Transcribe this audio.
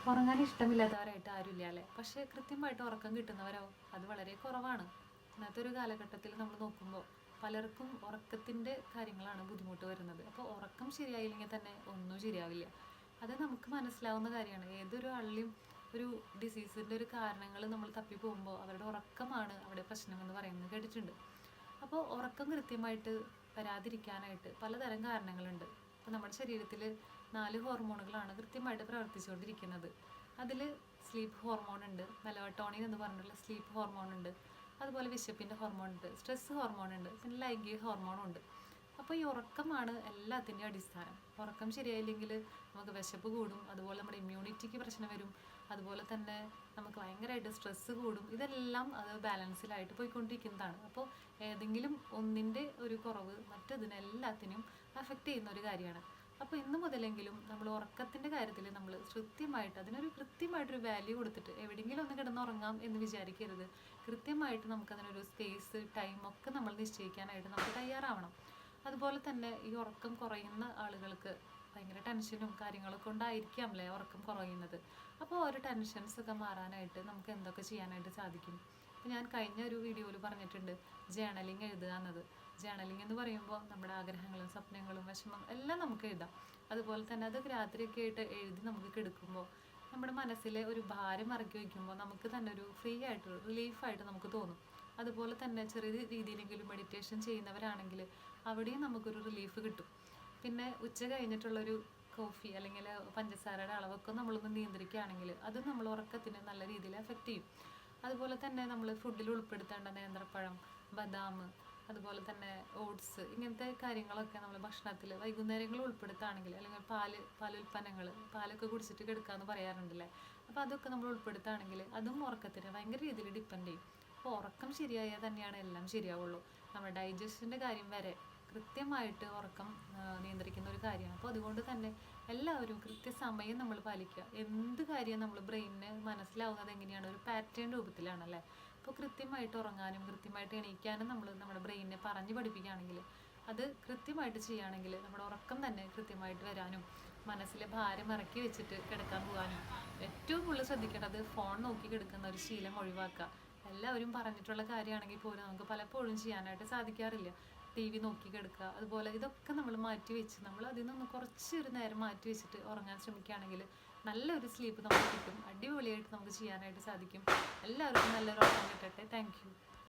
ഉറങ്ങാൻ ഇഷ്ടമില്ലാത്തവരായിട്ട് ആരുമില്ല അല്ലേ? പക്ഷേ കൃത്യമായിട്ട് ഉറക്കം കിട്ടുന്നവരോ അത് വളരെ കുറവാണ്. ഇന്നത്തെ ഒരു കാലഘട്ടത്തിൽ നമ്മൾ നോക്കുമ്പോൾ പലർക്കും ഉറക്കത്തിൻ്റെ കാര്യങ്ങളാണ് ബുദ്ധിമുട്ട് വരുന്നത്. അപ്പോൾ ഉറക്കം ശരിയായില്ലെങ്കിൽ തന്നെ ഒന്നും ശരിയാവില്ല. അത് നമുക്ക് മനസ്സിലാവുന്ന കാര്യമാണ്. ഏതൊരു ആളിലും ഒരു ഡിസീസിൻ്റെ ഒരു കാരണങ്ങൾ നമ്മൾ തപ്പി പോകുമ്പോൾ അവരുടെ ഉറക്കമാണ് അവിടെ പ്രശ്നമെന്ന് പറയുന്നത് കേട്ടിട്ടുണ്ട്. അപ്പോൾ ഉറക്കം കൃത്യമായിട്ട് വരാതിരിക്കാനായിട്ട് പലതരം കാരണങ്ങളുണ്ട്. അപ്പോൾ നമ്മുടെ ശരീരത്തിൽ 4 ഹോർമോണുകളാണ് കൃത്യമായിട്ട് പ്രവർത്തിച്ചുകൊണ്ടിരിക്കുന്നത്. അതിൽ സ്ലീപ്പ് ഹോർമോൺ ഉണ്ട്, മെലatonin എന്ന് പറഞ്ഞിട്ടുള്ള സ്ലീപ്പ് ഹോർമോൺ ഉണ്ട്, അതുപോലെ വിശപ്പിൻ്റെ ഹോർമോൺ ഉണ്ട്, സ്ട്രെസ് ഹോർമോൺ ഉണ്ട്, പിന്നെ ലൈംഗിക ഹോർമോണും ഉണ്ട്. അപ്പോൾ ഈ ഉറക്കമാണ് എല്ലാത്തിൻ്റെയും അടിസ്ഥാനം. ഉറക്കം ശരിയായില്ലെങ്കിൽ നമുക്ക് വിശപ്പ് കൂടും, അതുപോലെ നമ്മുടെ ഇമ്മ്യൂണിറ്റിക്ക് പ്രശ്നം വരും, അതുപോലെ തന്നെ നമുക്ക് ഭയങ്കരമായിട്ട് സ്ട്രെസ്സ് കൂടും. ഇതെല്ലാം അത് ബാലൻസിലായിട്ട് പോയിക്കൊണ്ടിരിക്കുന്നതാണ്. അപ്പോൾ ഏതെങ്കിലും ഒന്നിൻ്റെ ഒരു കുറവ് മറ്റതിനെല്ലാത്തിനും അഫക്റ്റ് ചെയ്യുന്ന ഒരു കാര്യമാണ്. അപ്പോൾ ഇന്ന് മുതലെങ്കിലും നമ്മൾ ഉറക്കത്തിൻ്റെ കാര്യത്തിൽ നമ്മൾ കൃത്യമായിട്ട് അതിനൊരു കൃത്യമായിട്ടൊരു വാല്യൂ കൊടുത്തിട്ട് എവിടെയെങ്കിലും ഒന്ന് കിടന്നുറങ്ങാം എന്ന് വിചാരിക്കരുത്. കൃത്യമായിട്ട് നമുക്കതിനൊരു സ്പേസ് ടൈമൊക്കെ നമ്മൾ നിശ്ചയിക്കാനായിട്ട് നമുക്ക് തയ്യാറാവണം. അതുപോലെ തന്നെ ഈ ഉറക്കം കുറയുന്ന ആളുകൾക്ക് ഭയങ്കര ടെൻഷനും കാര്യങ്ങളൊക്കെ കൊണ്ടായിരിക്കാമല്ലേ ഉറക്കം കുറയുന്നത്. അപ്പോൾ ഒരു ടെൻഷൻസൊക്കെ മാറാനായിട്ട് നമുക്ക് എന്തൊക്കെ ചെയ്യാനായിട്ട് സാധിക്കും? അപ്പോൾ ഞാൻ കഴിഞ്ഞ ഒരു വീഡിയോയിൽ പറഞ്ഞിട്ടുണ്ട് ജേണലിങ് എഴുതുക എന്നത്. ജേണലിങ് എന്ന് പറയുമ്പോൾ നമ്മുടെ ആഗ്രഹങ്ങളും സ്വപ്നങ്ങളും വിഷമം എല്ലാം നമുക്ക് എഴുതാം. അതുപോലെ തന്നെ അത് രാത്രിയൊക്കെ ആയിട്ട് എഴുതി നമുക്ക് കിടക്കുമ്പോൾ നമ്മുടെ മനസ്സിലെ ഒരു ഭാരം ഇറക്കി വയ്ക്കുമ്പോൾ നമുക്ക് തന്നെ ഒരു ഫ്രീ ആയിട്ട് റിലീഫായിട്ട് നമുക്ക് തോന്നും. അതുപോലെ തന്നെ ചെറിയ രീതിയിലെങ്കിലും മെഡിറ്റേഷൻ ചെയ്യുന്നവരാണെങ്കിൽ അവിടെയും നമുക്കൊരു റിലീഫ് കിട്ടും. പിന്നെ ഉച്ച കഴിഞ്ഞിട്ടുള്ളൊരു കോഫി അല്ലെങ്കിൽ പഞ്ചസാരയുടെ അളവൊക്കെ നമ്മളൊന്ന് നിയന്ത്രിക്കുകയാണെങ്കിൽ അത് നമ്മൾ ഉറക്കത്തിന് നല്ല രീതിയിൽ എഫക്റ്റ് ചെയ്യും. അതുപോലെ തന്നെ നമ്മൾ ഫുഡിൽ ഉൾപ്പെടുത്തേണ്ട നേന്ത്രപ്പഴം, ബദാം, അതുപോലെ തന്നെ ഓട്സ്, ഇങ്ങനത്തെ കാര്യങ്ങളൊക്കെ നമ്മൾ ഭക്ഷണത്തിൽ വൈകുന്നേരങ്ങളിൽ ഉൾപ്പെടുത്തുകയാണെങ്കിൽ, അല്ലെങ്കിൽ പാലുൽപ്പന്നങ്ങൾ, പാലൊക്കെ കുടിച്ചിട്ട് കിടക്കാമെന്ന് പറയാറുണ്ടല്ലേ. അപ്പോൾ അതൊക്കെ നമ്മൾ ഉൾപ്പെടുത്തുകയാണെങ്കിൽ അതും ഉറക്കത്തിന് ഭയങ്കര രീതിയിൽ ഡിപ്പെൻഡ് ചെയ്യും. അപ്പോൾ ഉറക്കം ശരിയായാൽ തന്നെയാണ് എല്ലാം ശരിയാവുള്ളൂ. നമ്മുടെ ഡൈജഷൻ്റെ കാര്യം വരെ കൃത്യമായിട്ട് ഉറക്കം നിയന്ത്രിക്കുന്ന ഒരു കാര്യമാണ്. അപ്പോൾ അതുകൊണ്ട് തന്നെ എല്ലാവരും കൃത്യസമയം നമ്മൾ പാലിക്കുക. എന്ത് കാര്യം നമ്മൾ ബ്രെയിനിന് മനസ്സിലാവുന്നത് എങ്ങനെയാണ്? ഒരു പാറ്റേൺ രൂപത്തിലാണല്ലേ. അപ്പോൾ കൃത്യമായിട്ട് ഉറങ്ങാനും കൃത്യമായിട്ട് എണീക്കാനും നമ്മൾ നമ്മുടെ ബ്രെയിനിനെ പറഞ്ഞ് പഠിപ്പിക്കുകയാണെങ്കിൽ, അത് കൃത്യമായിട്ട് ചെയ്യുകയാണെങ്കിൽ നമ്മുടെ ഉറക്കം തന്നെ കൃത്യമായിട്ട് വരാനും മനസ്സിലെ ഭാരം ഇറക്കി വെച്ചിട്ട് കിടക്കാൻ പോകാനും. ഏറ്റവും കൂടുതൽ ശ്രദ്ധിക്കേണ്ടത് ഫോൺ നോക്കി കിടക്കുന്ന ഒരു ശീലം ഒഴിവാക്കുക. എല്ലാവരും പറഞ്ഞിട്ടുള്ള കാര്യമാണെങ്കിൽ പോലും നമുക്ക് പലപ്പോഴും ചെയ്യാനായിട്ട് സാധിക്കാറില്ല. TV നോക്കി കിടക്കുക, അതുപോലെ ഇതൊക്കെ നമ്മൾ മാറ്റി വെച്ച് നമ്മൾ അതിൽ നിന്ന് കുറച്ചൊരു നേരം മാറ്റി വെച്ചിട്ട് ഉറങ്ങാൻ ശ്രമിക്കുകയാണെങ്കിൽ നല്ലൊരു സ്ലീപ്പ് നമുക്ക് കിട്ടും. അടിപൊളിയായിട്ട് നമുക്ക് ചെയ്യാനായിട്ട് സാധിക്കും. എല്ലാവർക്കും നല്ലൊരു ഉറക്കം കിട്ടട്ടെ. Thank you.